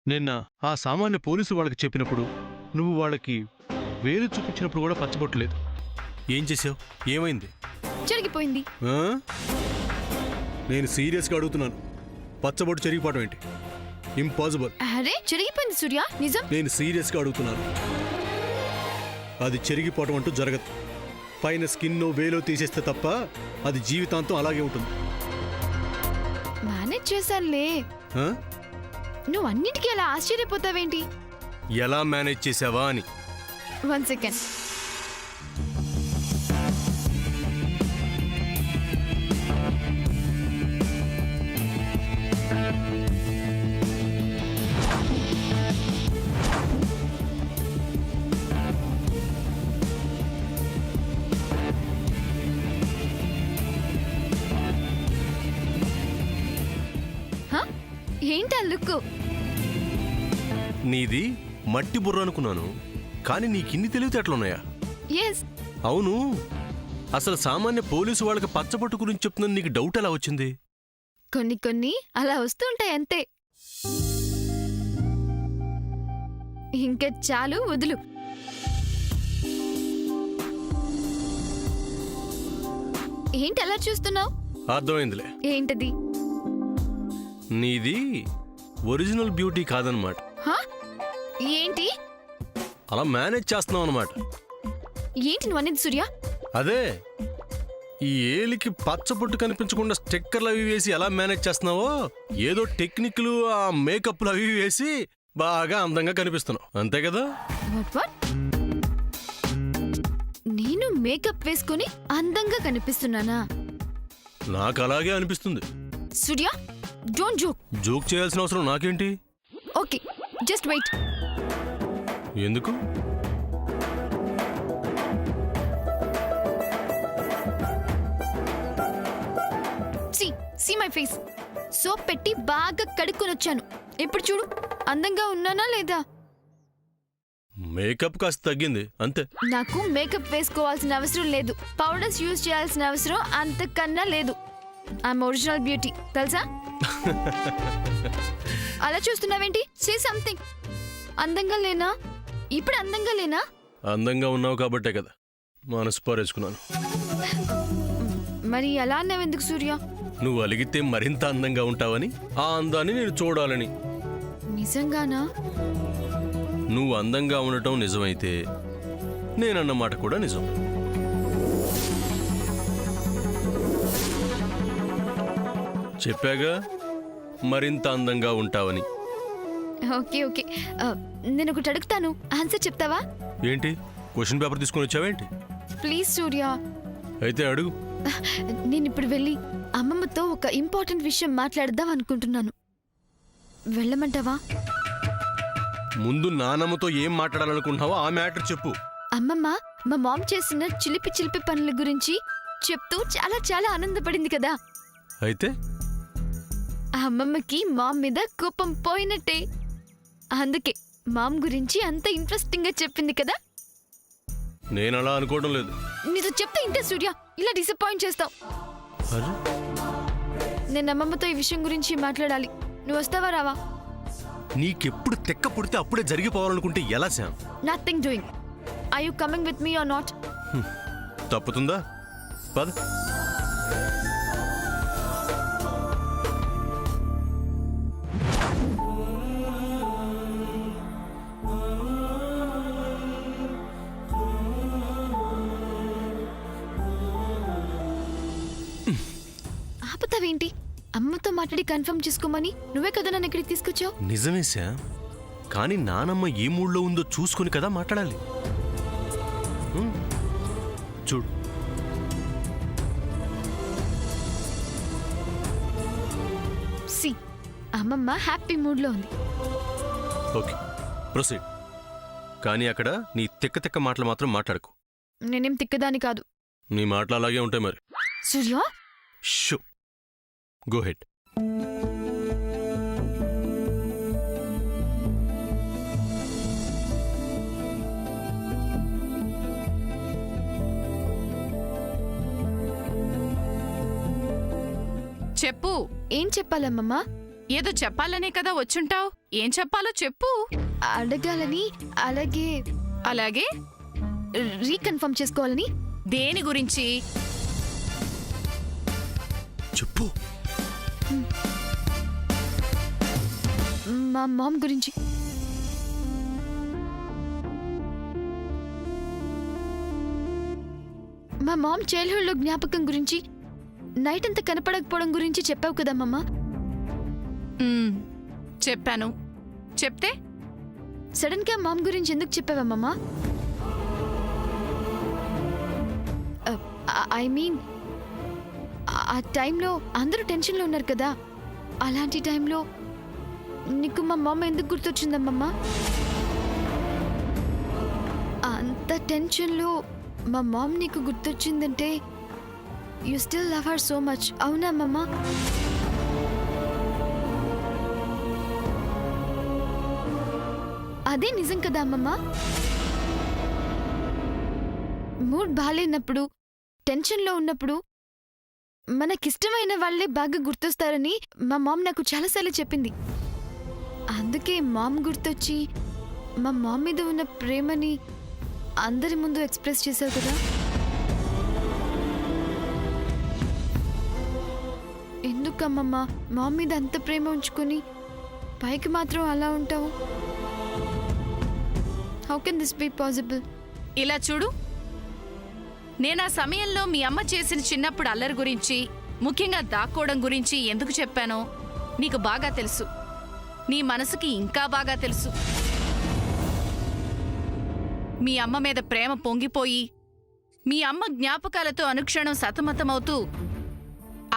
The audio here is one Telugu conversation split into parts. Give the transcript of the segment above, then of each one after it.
నిన్న ఆ సామాన్య పోలీసు వాళ్ళకి చెప్పినప్పుడు నువ్వు వాళ్ళకి వేలు చూపించినప్పుడు కూడా పచ్చబొట్టలేదు. ఏం చేసావు? ఏమైంది? జరిగిపోయింది. నేను సీరియస్గా అడుగుతున్నాను. పచ్చబొట్టు చెరిగిపోవడం ఏంటి? ఇంపాసిబుల్. అరే జరిగిపోయింది సూర్య, నిజం. నేను సీరియస్గా అడుగుతున్నాను. అది చెరిగిపోవడం అంటూ జరగదు. పైన స్కిన్ వేలో తీసేస్తే తప్ప అది జీవితాంతం అలాగే ఉంటుంది. మేనేజ్ చేశానులే. నువ్వు అన్నిటికీ అలా ఆశ్చర్యపోతావేంటి? ఎలా మేనేజ్ చేసావా అని. 1 సెకండ్. ఏంటా లుక్? నీది మట్టి బుర్ర అనుకున్నాను, కానీ నీకిన్ని తెలివితేటలున్నాయా? ఎస్. అవును, అసలు సామాన్య పోలీసు వాళ్ళకి పచ్చబొట్టు గురించి చెప్తున్నా నీకు డౌట్ ఎలా వచ్చింది? కొన్ని కొన్ని అలా వస్తుంటాయి అంతే. ఇంకా చాలు, వదులు. ఏంటి అలా చూస్తున్నావు? అర్థమైందిలే. ఏంటది? నీది ఒరిజినల్ బ్యూటీ కాదనమాట. ఏంటి అలా మేనేజ్ చేస్తున్నావు అనమాట. ఏంటి నువ్వు అనేది సూర్య? అదే, ఈ ఏలికి పచ్చబొట్టు కనిపించకుండా స్టిక్కర్లు అవి వేసి ఎలా మేనేజ్ చేస్తున్నావో, ఏదో టెక్నిక్లు ఆ మేకప్లు అవి వేసి బాగా అందంగా కనిపిస్తున్నావు, అంతే కదా? నేను మేకప్ వేసుకుని అందంగా కనిపిస్తున్నానా? నాకు అలాగే అనిపిస్తుంది. సూర్య, డోంట్ జోక్. జోక్ చేయాల్సిన అవసరం నాకేంటి? Okay, just wait. ఎందుకు? See my face. సోప్ పెట్టి బాగా కడుక్కొని వచ్చాను. ఇప్పుడు చూడు, అందంగా ఉన్నానా లేదా? మేకప్ కాస్త తగ్గింది అంతే. నాకు మేకప్ వేసుకోవాల్సిన అవసరం లేదు, పౌడర్స్ యూజ్ చేయాల్సిన అవసరం అంతకన్నా లేదు. ఐఎమ్ ఒరిజినల్ బ్యూటీ, తెలుసా? అలా చూస్తున్నావేంటి? Say something. అందంగా లేనా? ఇప్పుడు అందంగా లేనా? అందంగా ఉన్నావు కాబట్టే కదా మనసు పారేసుకున్నాను. మరి అలా అన్నావెందుకు సూర్య? నువ్వు అలిగితే మరింత అందంగా ఉంటావని, ఆ అందాన్ని నేను చూడాలని. నిజంగానా? నువ్వు అందంగా ఉండటం నిజమైతే నేనన్నమాట కూడా నిజం. చెప్పాగా మరింత అందంగా ఉంటావని. ఓకే ఓకే, నేను ఒకటి అడుగుతాను, ఆన్సర్ చెప్తావా? ఏంటి, క్వశ్చన్ పేపర్ తీసుకొని వచ్చావేంటి? ప్లీజ్ సూర్య. అయితే అడుగు. నేను ఇప్పుడు వెళ్ళి అమ్మమ్మతో ఒక ఇంపార్టెంట్ విషయం మాట్లాడదాం అనుకుంటున్నాను. వెళ్ళమంటావా? ముందు నానమ్మతో ఏం మాట్లాడాలనుకుంటున్నావో ఆ మ్యాటర్ చెప్పు. అమ్మమ్మ మా మామ్ చేసిన చిలిపి చిలిపి పనుల గురించి చెప్తూ చాలా చాలా ఆనందపడింది కదా. అయితే ఆ అమ్మమ్మకి మామ్ మీద కోపం పోయినట్టే. అందుకే మామ్ గురించి అంత ఇంట్రెస్టింగ్ గా చెప్పింది కదా. నేను అలా అనుకోవడం లేదు. నీతో చెప్తే ఇంతే సూర్య, ఇలా డిసప్పాయింట్ చేస్తావు. నేను అమ్మమ్మతో ఈ విషయం గురించి మాట్లాడాలి. నువ్వు వస్తావా రావా? నీకెప్పుడు తెక్క పుడితే అప్పుడే జరిగిపోవాలనుకుంటే ఎలా Sam? Nothing doing. Are you coming with me or not? తప్పుతుందా? పద. ఆపుతావేంటి? అమ్మతో మాట్లాడి కన్ఫర్మ్ చేసుకోమని నువ్వే కదా నన్ను ఇక్కడికి తీసుకొచ్చావు. నిజమే శామ్, కానీ నానమ్మ ఏ మూడ్లో ఉందో చూసుకుని కదా మాట్లాడాలి. చూడు. సి, అమ్మమ్మ హ్యాపీ మూడ్లో ఉంది. Okay, proceed. కానీ అక్కడ నీ తిక్క తిక్క మాటలు మాత్రం మాట్లాడకు. నేనేం తిక్కదాని కాదు. నీ మాటలు అలాగే ఉంటాయి మరి. సూర్య, షో, గో హెడ్. చెప్పు. ఏం చెప్పాలమ్మమ్మా? ఏదో చెప్పాలనే కదా వచ్చుంటావు. ఏం చెప్పాలో చెప్పు. అడగాలని, అలాగే అలాగే రీకన్ఫర్మ్ చేసుకోవాలని. దేని గురించి? చెప్పు. మా మామ్ గురించి. మా మామ్ చైల్డ్హుడ్ లో జ్ఞాపకం గురించి, నైట్ అంతా కనపడకపోవడం గురించి చెప్పావు కదా మమ్మ. చెప్పాను. చెప్తే సడన్ గా మామ్ గురించి ఎందుకు చెప్పావా మమ్మ? ఐ మీన్ ఆ టైంలో అందరూ టెన్షన్లో ఉన్నారు కదా, అలాంటి టైంలో నీకు మా మామ ఎందుకు గుర్తొచ్చిందమ్మమ్మ? అంత టెన్షన్లో మా మామ్ నీకు గుర్తొచ్చిందంటే you still love her so much, అవునా మమ్మ? అదే నిజం కదా అమ్మమ్మ? మూడ్ బాగాలేనప్పుడు, టెన్షన్లో ఉన్నప్పుడు మనకిష్టమైన వాళ్ళే బాగా గుర్తొస్తారని మా మామ్ నాకు చాలాసార్లు చెప్పింది. అందుకే మామ్ గుర్తొచ్చి మా మామ్ మీద ఉన్న ప్రేమని అందరి ముందు ఎక్స్ప్రెస్ చేశావు కదా. ఎందుకమ్మమ్మ మామ్ మీద అంత ప్రేమ ఉంచుకొని పైకి మాత్రం అలా ఉంటావు? How can this be possible? ఇలా చూడు, నేనా సమయంలో మీ అమ్మ చేసిన చిన్నప్పుడు అల్లరి గురించి, ముఖ్యంగా దాక్కోవడం గురించి ఎందుకు చెప్పానో నీకు బాగా తెలుసు. నీ మనసుకి ఇంకా బాగా తెలుసు. మీ అమ్మ మీద ప్రేమ పొంగిపోయి మీ అమ్మ జ్ఞాపకాలతో అనుక్షణం సతమతమవుతూ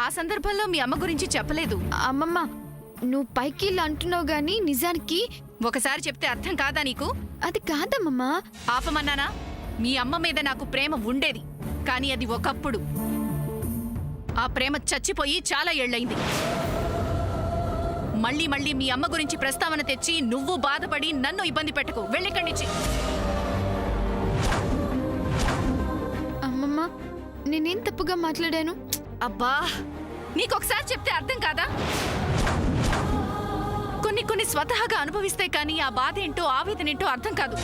ఆ సందర్భంలో మీ అమ్మ గురించి చెప్పలేదు. అమ్మమ్మ, నువ్వు పైకి ఇలా అంటున్నావు గానీ నిజానికి ఒకసారి చెప్తే అర్థం కాదా నీకు? అది కాదమ్మమ్మా. ఆపమన్నానా? మీ అమ్మ మీద నాకు ప్రేమ ఉండేది, కానీ అది ఒకప్పుడు. ఆ ప్రేమ చచ్చిపోయి చాలా ఏళ్లయింది. మళ్ళీ మళ్ళీ మీ అమ్మ గురించి ప్రస్తావన తెచ్చి నువ్వు బాధపడి నన్ను ఇబ్బంది పెట్టకు. వెళ్ళిక్కడి నుంచి. అమ్మమ్మ, నేనేం తప్పుగా మాట్లాడాను? అబ్బా, నీకొకసారి చెప్తే అర్థం కాదా? కొన్ని స్వతహాగా అనుభవిస్తే కానీ ఆ బాధ ఏంటో ఆవేదనేంటో అర్థం కాదు.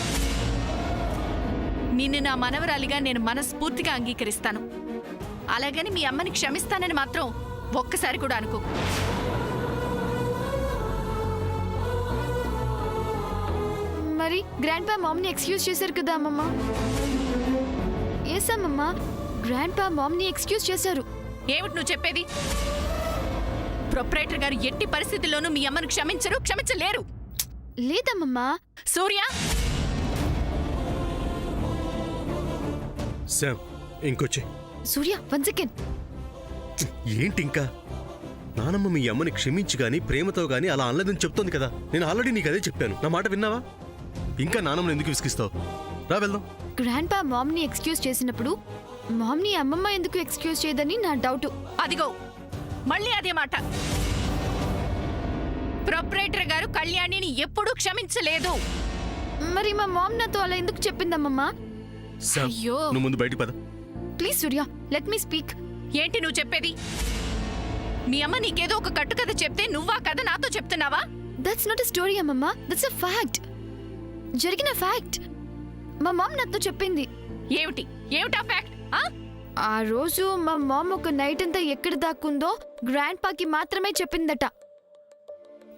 నిన్ను నా మనవరాలిగా నేను మనస్ఫూర్తిగా అంగీకరిస్తాను. అలాగని మీ అమ్మని క్షమిస్తానని మాత్రం ఒక్కసారి కూడా అనుకో. మరి గ్రాండ్ పా మామ్ని ఎక్స్క్యూజ్ చేశారు కదా అమ్మమ్మ? ఎస్ అమ్మమ్మ, గ్రాండ్ పా మామ్ని ఎక్స్క్యూజ్ చేశారు. ఏమిటి నువ్వు చెప్పేది? ప్రొపరేటర్ గారు ఎట్టి పరిస్థితుల్లోనూ మీ అమ్మను క్షమించలేరు. లేదమ్మమ్మా. సూర్య, శామ్, ఇంకొచ్చి. సూర్య, 1 సెకండ్. ఏంటి ఇంకా? నానమ్మ మీ అమ్మని క్షమించి గాని ప్రేమతో గాని అలా అనలేదని చెప్తోంది కదా. నేను ఆల్రెడీ నీకు అదే చెప్పాను. నా మాట విన్నావా? ఇంకా నానమ్మని ఎందుకు విసిగిస్తావు? రా వెళ్దాం. గ్రాండ్ పా మామ్ని ఎక్స్క్యూజ్ చేసినప్పుడు మామ్ని అమ్మమ్మ ఎందుకు ఎక్స్క్యూజ్ చేయదని నా డౌట్. అదిగో మళ్ళీ అదే మాట. ప్రొపరేటర్ గారు కళ్యాణిని ఎప్పుడూ క్షమించలేదు. మరి మా మామ్ నాతో అలా ఎందుకు చెప్పిందమ్మమ్మా? శామ్, అయ్యో. నువ్వు ముందు బయటికి పద. Please Surya, let me speak. ఏంటి నువ్వు చెప్పేది? మీ అమ్మ నీకేదో ఒక కట్టుకథ చెప్తే నువ్వా కథ నాతో చెప్తున్నావా? దట్స్ నాట్ ఎ స్టోరీ అమ్మమ్మ, దట్స్ ఎ ఫ్యాక్ట్. జరిగిన ఫ్యాక్ట్. మా మామ్ నాతో చెప్పింది. ఏమిటా ఫ్యాక్ట్? ఆ రోజు మా మామ్ ఒక నైట్ అంతా ఎక్కడ దాక్కుందో గ్రాండ్ పాకి మాత్రమే చెప్పిందట.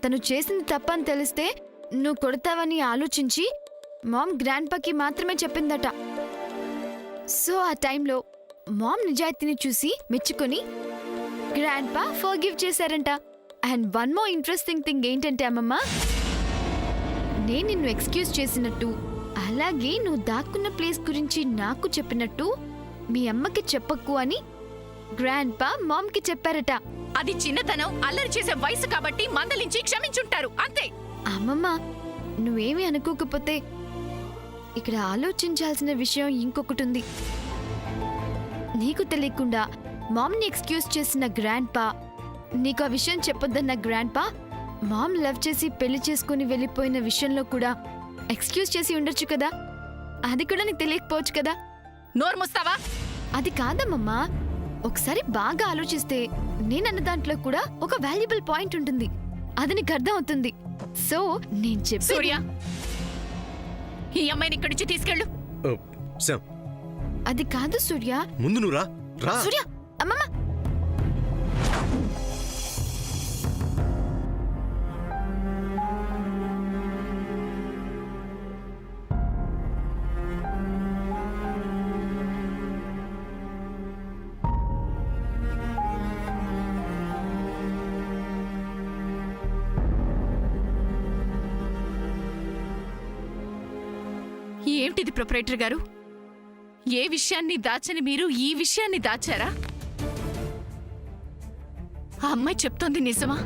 తను చేసింది తప్పని తెలిస్తే నువ్వు కొడతావని ఆలోచించి మామ్ గ్రాండ్ పాకి మాత్రమే చెప్పిందట. సో ఆ టైంలో మామ్ నిజాయితీని చూసి మెచ్చుకొని గ్రాండ్ పా ఫర్గివ్ చేశారంట. And one more interesting thing ఏంటంటే అమ్మమ్మ, నేను నిన్ను ఎక్స్క్యూజ్ చేసినట్టు, అలాగే నువ్వు దాక్కున్న ప్లేస్ గురించి నాకు చెప్పినట్టు మీ అమ్మకి చెప్పకు అని గ్రాండ్ పా మామ్కి చెప్పారట. అది చిన్నతనం, అల్లరి చేసే వయసు కాబట్టి మందలించి క్షమించుంటారు, అంతే. అమ్మమ్మ, నువ్వేమీ అనుకోకపోతే ఇక్కడ ఆలోచించాల్సిన విషయం ఇంకొకటి ఉంది. నీకు తెలియకుండా మామ్ని ఎక్స్క్యూజ్ చేసిన గ్రాండ్ పా, నీకు ఆ విషయం చెప్పొద్దన్న గ్రాండ్ పా, మామ్ లవ్ చేసి పెళ్లి చేసుకుని వెళ్ళిపోయిన విషయంలో కూడా ఎక్స్క్యూజ్ చేసి ఉండొచ్చు కదా. అది కూడా నీకు తెలియకపోవచ్చు కదా. నోరు ముస్తావా? అది కాదమ్మమ్మా, ఒకసారి బాగా ఆలోచిస్తే నేనన్న దాంట్లో కూడా ఒక వాల్యుబుల్ పాయింట్ ఉంటుంది. అది నీకు అర్థం అవుతుంది. సో నేను చెప్పి సూర్య, ఈ అమ్మాయిని ఇక్కడి నుంచి తీసుకెళ్ళు. శామ్, అది కాదు సూర్య. ముందు నువ్వు రా. రా. సూర్య, అమ్మమ్మ. ఏమిటిది ప్రొపరేటర్ గారు? ఏ విషయాన్ని దాచని మీరు ఈ విషయాన్ని దాచారా? ఆ అమ్మాయి చెప్తోంది నిజమా?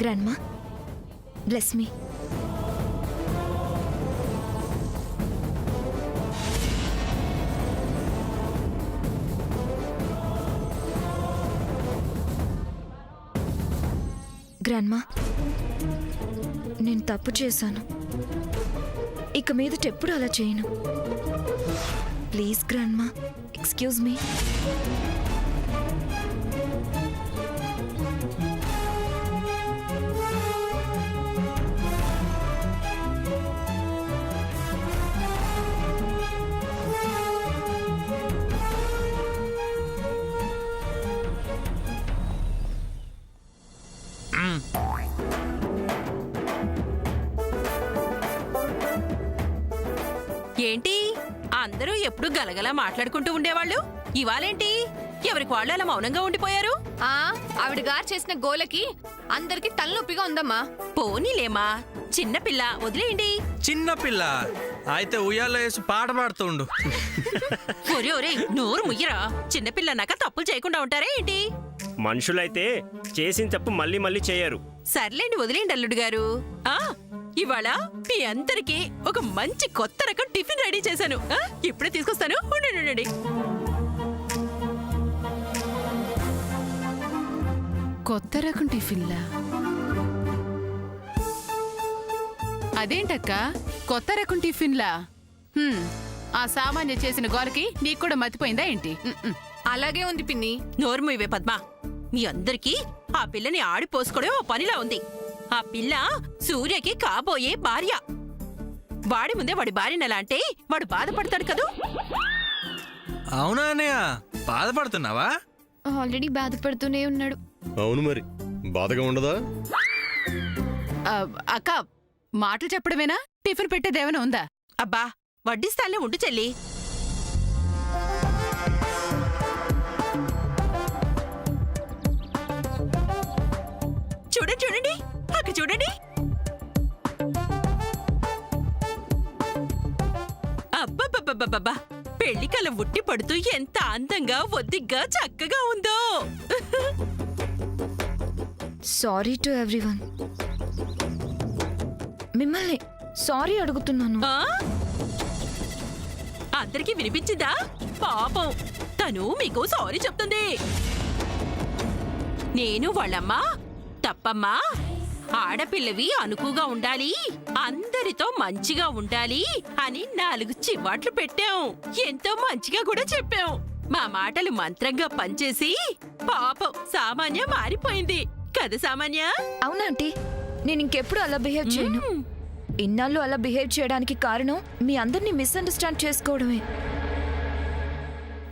Grandma, bless me. గ్రాండ్మా, నేను తప్పు చేశాను. ఇక మీదట ఎప్పుడు అలా చేయను. Please grandma, excuse me. ఏంటి అందరూ ఎప్పుడు గలగలా మాట్లాడుకుంటూ ఉండేవాళ్ళు ఇవాళేంటి ఎవరికి వాళ్ళు అలా మౌనంగా ఉండిపోయారు? ఆవిడ గారు చేసిన గోలకి అందరికి తలనొప్పిగా ఉందమ్మా. పోనీలేమా, చిన్నపిల్ల వదిలేయండి. చిన్నపిల్ల అయితే ఉయ్యాల్లో వేసి పాట పాడుతుండు. ఒరే ఒరే, నోరు ముయ్యరా. చిన్నపిల్లనాక తప్పులు చేయకుండా ఉంటారా ఏంటి? మనుషులైతే చేసిన తప్పు మళ్ళీ మళ్ళీ చేయరు. సర్లేండి, వదిలేండి అల్లుడు గారు. ఇవాళ మీ అందరికి ఒక మంచి కొత్త రకం టిఫిన్ రెడీ చేశాను. ఇప్పుడే తీసుకొస్తాను, ఉండండి. కొత్త రకం టిఫిన్లా? అదేంటక్క కొత్త రకం టిఫిన్లా? ఆ సామాన్య చేసిన గోలకి నీకు కూడా మతిపోయిందా ఏంటి? అలాగే ఉంది పిన్ని. నోర్ము ఇవే పద్మ, మీ అందరికీ ఆ పిల్లని ఆడిపోసుకోవడం ఓ పనిలా ఉంది. ఆ పిల్ల సూర్యకి కాబోయే భార్య. వాడి ముందే వాడి భార్యను ఎలా అంటే వాడు బాధపడతాడు కదూ. అవునా అన్నయ్య, బాధపడుతున్నావా? ఆల్రెడీ బాధపడుతూనే ఉన్నాడు. అవును మరి, బాధగా ఉండదా? అక్క, మాటలు చెప్పడమేనా? టిఫిన్ పెట్టేదేమైనా ఉందా? అబ్బా, వడ్డిస్తాలే ఉండు చెల్లి. చూడండి, అక్కడ చూడండి. అబ్బబ్బబ్బబ్బబ్బా పెళ్లి కల ఉట్టి పడుతూ ఎంత అందంగా ఒద్దిగ్గా చక్కగా ఉందో. Sorry to everyone. మిమ్మల్ని సారీ అడుగుతున్నాను. ఆ? అందరికీ వినిపించిందా? పాపం తను మీకు సారీ చెప్తుంది. నేను వాళ్ళమ్మ తప్పమ్మా, ఆడపిల్లవి అనుకుగా ఉండాలి, అందరితో మంచిగా ఉండాలి అని 4 చివాట్లు పెట్టాం. ఎంతో మంచిగా కూడా చెప్పాం. మా మాటలు మంత్రంగా పనిచేసి పాపం సామాన్య మారిపోయింది కదా సామాన్య? అవునా ఆంటీ, నేను ఇంకెప్పుడు అలా బిహేవ్ చేయను. ఇన్నాళ్ళు అలా బిహేవ్ చేయడానికి కారణం మీ అందరినీ మిస్అండర్స్టాండ్ చేసుకోవడమే.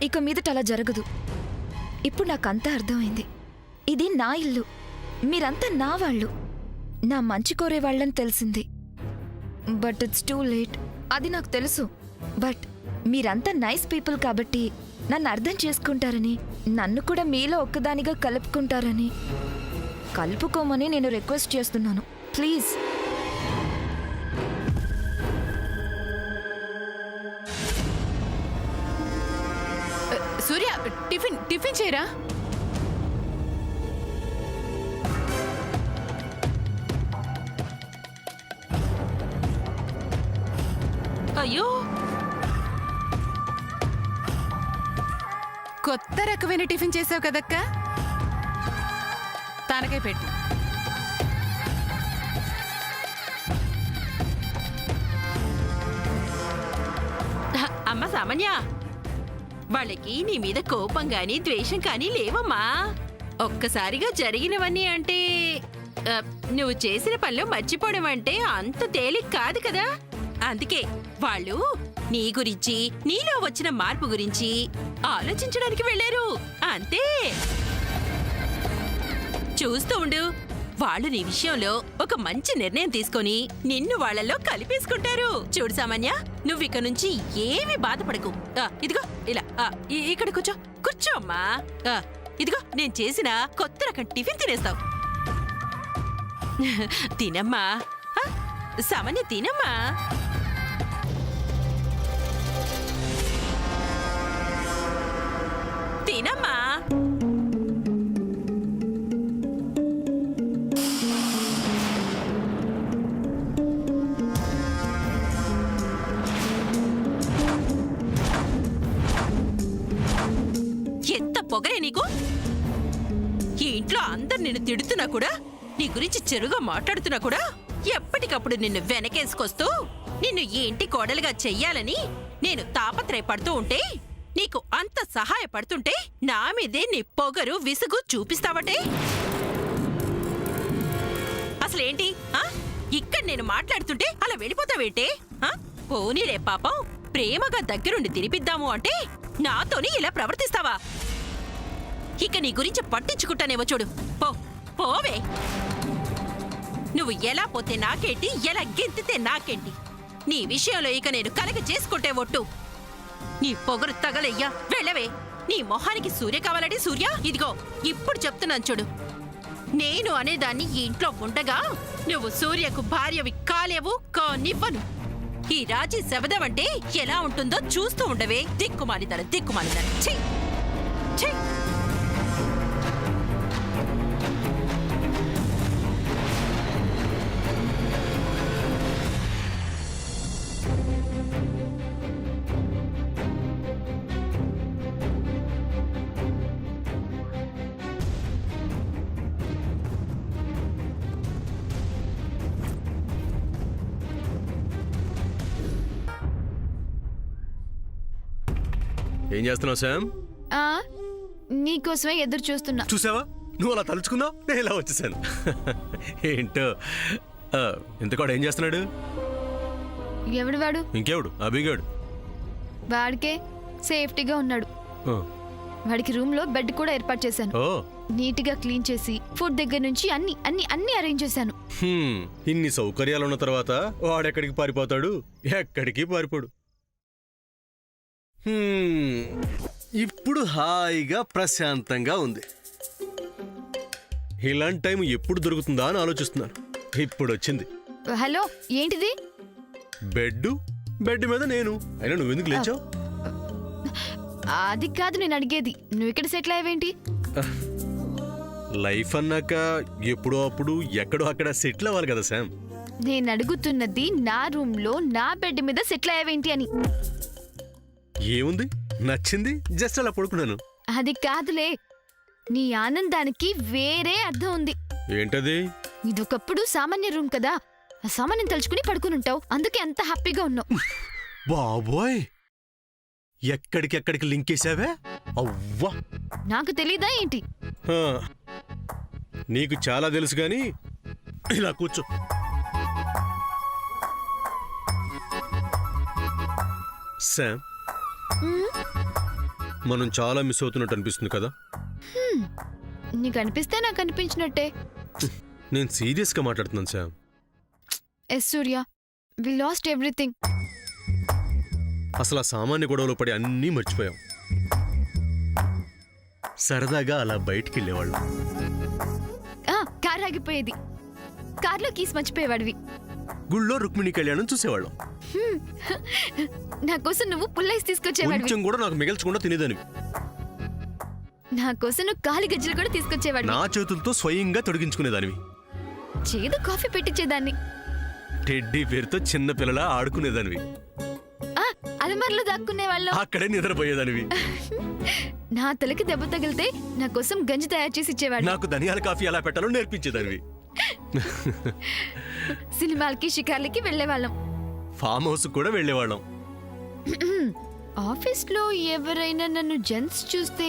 ఇక మీదట అలా జరగదు. ఇప్పుడు నాకంతా అర్థమైంది. ఇది నా ఇల్లు, మీరంతా నా వాళ్ళు, నా మంచి కోరే వాళ్ళని తెలిసింది. But it's too late. అది నాకు తెలుసు. బట్ మీరంతా నైస్ పీపుల్ కాబట్టి నన్ను అర్థం చేసుకుంటారని, నన్ను కూడా మీలో ఒక్కదానిగా కలుపుకుంటారని, కలుపుకోమని నేను రిక్వెస్ట్ చేస్తున్నాను. ప్లీజ్. సూర్య, టిఫిన్ చేయరా. అయ్యో, కొత్త రకమైన టిఫిన్ చేసావు కదక్క, తనకే పెట్టు. అమ్మ సామాన్య, వాళ్ళకి నీ మీద కోపం గాని ద్వేషం కానీ లేవమ్మా. ఒక్కసారిగా జరిగినవన్నీ అంటే నువ్వు చేసిన పనులు మర్చిపోవడం అంటే అంత తేలిక కాదు కదా. అందుకే వాళ్ళు నీ గురించి, నీలో వచ్చిన మార్పు గురించి ఆలోచించడానికి వెళ్ళారు అంతే. చూస్తూ ఉండు, వాళ్ళు నీ విషయంలో ఒక మంచి నిర్ణయం తీసుకొని నిన్ను వాళ్ళలో కలిపేసుకుంటారు. చూడు సామాన్య, నువ్వు ఇక నుంచి ఏమీ బాధపడకు. ఇదిగో ఇలా ఇక్కడ కూర్చో. కూర్చో అమ్మా. ఇదిగో నేను చేసిన కొత్త రకం టిఫిన్ తినేస్తావు. తినమ్మా సామాన్య, తినమ్మా. తినమ్మా. ఎంత పొగరే నీకు! ఈ ఇంట్లో అందరు నిన్ను తిడుతున్నా కూడా, నీ గురించి చెరుగా మాట్లాడుతున్నా కూడా, ఎప్పటికప్పుడు నిన్ను వెనకేసుకొస్తూ నిన్ను ఈ ఇంటి కోడలుగా చెయ్యాలని నేను తాపత్రయపడుతూ ఉంటే, నీకు అంత సహాయపడుతుంటే నా మీదే నీ పొగరు విసుగు చూపిస్తావటే. అసలేంటి? ఇక్కడ నేను మాట్లాడుతుంటే అలా వెళ్ళిపోతావేంటే? పోనీలే పాపం, ప్రేమగా దగ్గరుండి తినిపిద్దాము అంటే నాతోని ఇలా ప్రవర్తిస్తావా? ఇక నీ గురించి పట్టించుకుంటానేమో చూడు. పోవే. నువ్వు ఎలా పోతే నాకేంటి, ఎలా గెంతితే నాకేంటి? నీ విషయంలో ఇక నేను కలగ చేసుకుంటే ఒట్టు. నీ పొగరు తగలయ్యా, వెళ్ళవే. నీ మొహానికి సూర్య కావాలంటే సూర్య, ఇదిగో ఇప్పుడు చెప్తున్నాను చూడు. నేను అనేదాన్ని ఈ ఇంట్లో ఉండగా నువ్వు సూర్యకు భార్యవి కాలేవు, కానివ్వను. ఈ రాజీ శబదమంటే ఎలా ఉంటుందో చూస్తూ ఉండవే. దిక్కుమాలిదల దిక్కుమాలిదల. ఛీ ఛీ. ఏం చేస్తున్నావు శామ్? నీకోసమే ఎదురు చూస్తున్నా. చూసావా, నువ్వు అలా తలుచుకున్నావు, నేను ఇలా వచ్చేసాను. ఏంటో ఇంతకాడు ఏం చేస్తున్నాడు? ఎవడు వాడు? ఇంకెవడు? అభిగాడు. వాడికే సేఫ్టీగా ఉన్నాడు. వాడికి రూమ్ లో బెడ్ కూడా ఏర్పాటు చేశాను. నీట్ గా క్లీన్ చేసి ఫుడ్ దగ్గర నుంచి అన్ని అన్ని అన్ని అరేంజ్ చేశాను. ఇన్ని సౌకర్యాలు ఉన్న తర్వాత వాడెక్కడికి పారిపోతాడు? ఎక్కడికి పారిపోడు. ఇప్పుడు హాయిగా ప్రశాంతంగా ఉంది. ఇలాంటి టైం ఎప్పుడు దొరుకుతుందా అని ఆలోచిస్తున్నాను. ఇప్పుడు వచ్చింది. హలో, ఏంటిది? బెడ్, బెడ్ మీద నేను. అయినా నువ్వెందుకు లేచావు? అది కాదు నేను అడిగేది, నువ్వు ఇక్కడ సెటిల్ అయ్యేవేంటి? లైఫ్ అన్నాక ఎప్పుడో అప్పుడు ఎక్కడో అక్కడ సెటిల్ అవ్వాలి కదా శామ్. నేను అడుగుతున్నది నా రూమ్ లో నా బెడ్ మీద సెటిల్ అయ్యేవేంటి అని. ఏముంది, నచ్చింది, జస్ట్ అలా పడుకున్నాను. అది కాదులే, నీ ఆనందానికి వేరే అర్థం ఉంది. ఏంటది? ఇదొకప్పుడు సామాన్య రూమ్ కదా, ఆ సామాన్యం తలుచుకుని పడుకుని ఉంటావు, అందుకే అంత హ్యాపీగా ఉన్నావు. బాబోయ్, ఎక్కడికెక్కడికి లింక్ వేసావే? అవ్వా, నాకు తెలీదా ఏంటి? హా, నీకు చాలా తెలుసు గాని ఇలా కూర్చో. శామ్, మనం చాలా మిస్ అవుతున్నట్టు అనిపిస్తుంది కదా? నీకు అనిపిస్తే నాకు అనిపించినట్టే. నేను సీరియస్గా మాట్లాడుతున్నాను శామ్. ఎస్ సూర్య, వి లాస్ట్ ఎవ్రీథింగ్. అసలు ఆ సామాన్య గొడవలో పడి అన్నీ మర్చిపోయాం. సరదాగా అలా బయటికి వెళ్ళేవాళ్ళం. కార్ ఆగిపోయేది, కార్లో కీస్ మర్చిపోయేవాడివి. గుళ్ళో రుక్మిణి కళ్యాణం చూసేవాళ్ళం. నా కోసం నువ్వు పుల్లైస్ తీసుకొచ్చేవాడివి. కొంచెం కూడా నాకు మిగల్చకుండా తినేదానివి. నా కోసం నువ్వు కాలి గజ్జలు కూడా తీసుకొచ్చేవాడివి. నా చేతులతో స్వయంగా తొడిగించుకునేదానివి. చేదు కాఫీ పెట్టించేదాన్ని. టెడ్డీ పేరుతో చిన్న పిల్లలా ఆడుకునేదానివి. అలమర్లో దాక్కునేవాళ్ళం. అక్కడే నిద్రపోయేదానివి. నా తలకి దెబ్బ తగిలితే నా కోసం గంజి తయారు చేసి ఇచ్చేవాడు. నాకు ధనియాల కాఫీ ఎలా పెట్టాలో నేర్పించేదానివి. సినిమాలకి షికార్లకి వెళ్ళేవాళ్ళం. ఫామ్ హౌస్ కూడా వెళ్ళేవాళ్ళం. ఆఫీస్ లో ఎవరైనా నన్ను జెంట్స్ చూస్తే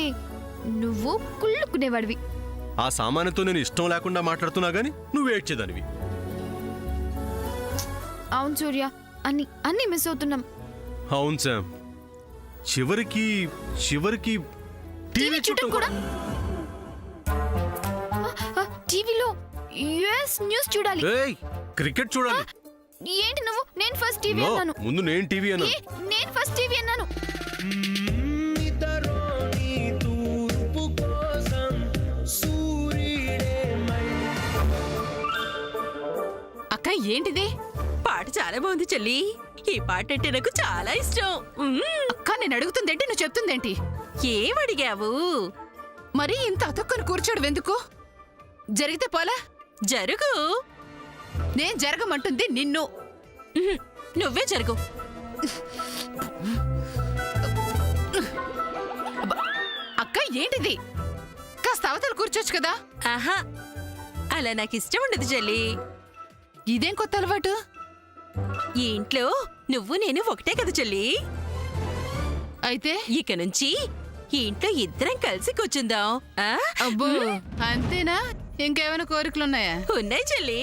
నువ్వు కుళ్ళుకునేవాడివి. ఆ సామాన్యతో నేను ఇష్టం లేకుండా మాట్లాడుతున్నా గానీ నువ్వు ఏడ్చేదానివి. అవును సూర్య, అన్ని మిస్ అవుతున్నాం. అవును శామ్, చివరికి టీవీ చూడటం కూడా. టీవీలో యుఎస్ న్యూస్ చూడాలి. ఏయ్, క్రికెట్ చూడాలి. ఏంటి నువ్వు? నేను ఫస్ట్ టీవీ నో, అన్నాను. ముందు నేను టీవీ అన్నాను. నేను ఫస్ట్ టీవీ అన్నాను. అక్క ఏంటిది? పాట చాలా బాగుంది చెల్లి. ఈ పాట అంటే నాకు చాలా ఇష్టం. అక్క నేను అడుగుతుందేంటి, నువ్వు చెప్తుందేంటి? ఏమడిగావు? మరి ఇంత అతక్కుని కూర్చోడు ఎందుకు? జరిగితే పోలా? జరుగు. నేను జరగమంటుంది నిన్ను. నువ్వే జరుగు. అక్క ఏంటిది? కాస్త అవతల కూర్చోచ్చు కదా. ఆహా, అలా నాకు ఇష్టం ఉండదు చెల్లి. ఇదేం కొత్త అలవాటు? ఈ ఇంట్లో నువ్వు నేను ఒకటే కదా చెల్లి. అయితే ఇక నుంచి ఈ ఇంట్లో ఇద్దరం కలిసి కూర్చుందాం. అబ్బో, అంతేనా? ఇంకేమైనా కోరికలున్నాయా? ఉన్నాయి చెల్లి.